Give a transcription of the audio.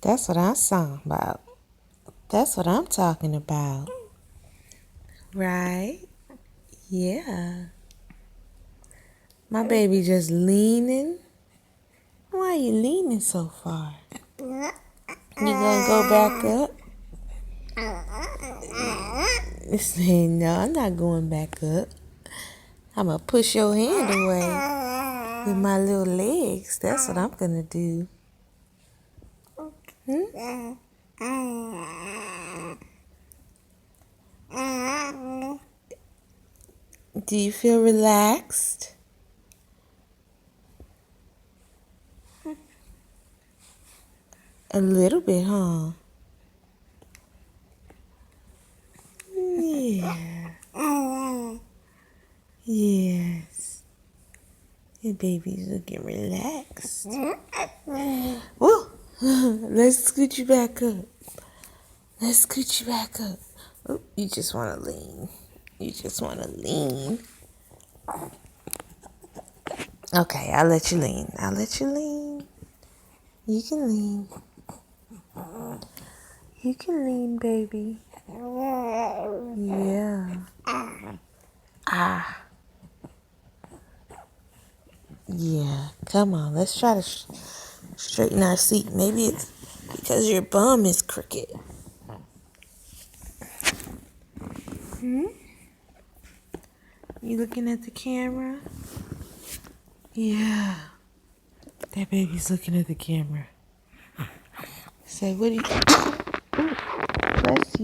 That's what I'm talking about. That's what I'm talking about. Right? Yeah. My baby just leaning. Why are you leaning so far? You gonna go back up? Say, no, I'm not going back up. I'm gonna push your hand away with my little legs. That's what I'm gonna do. Hmm? Do you feel relaxed? A little bit, huh? Yeah. Yes. Your baby's looking relaxed. Woo! Let's scoot you back up. Let's scoot you back up. Oh, you just want to lean. You just want to lean. Okay, I'll let you lean. I'll let you lean. You can lean. You can lean, baby. Yeah. Ah. Yeah. Come on. Let's try to straighten our seat. Maybe it's because your bum is crooked. Hmm? You looking at the camera? Yeah. That baby's looking at the camera. Say, what do you... Bless you.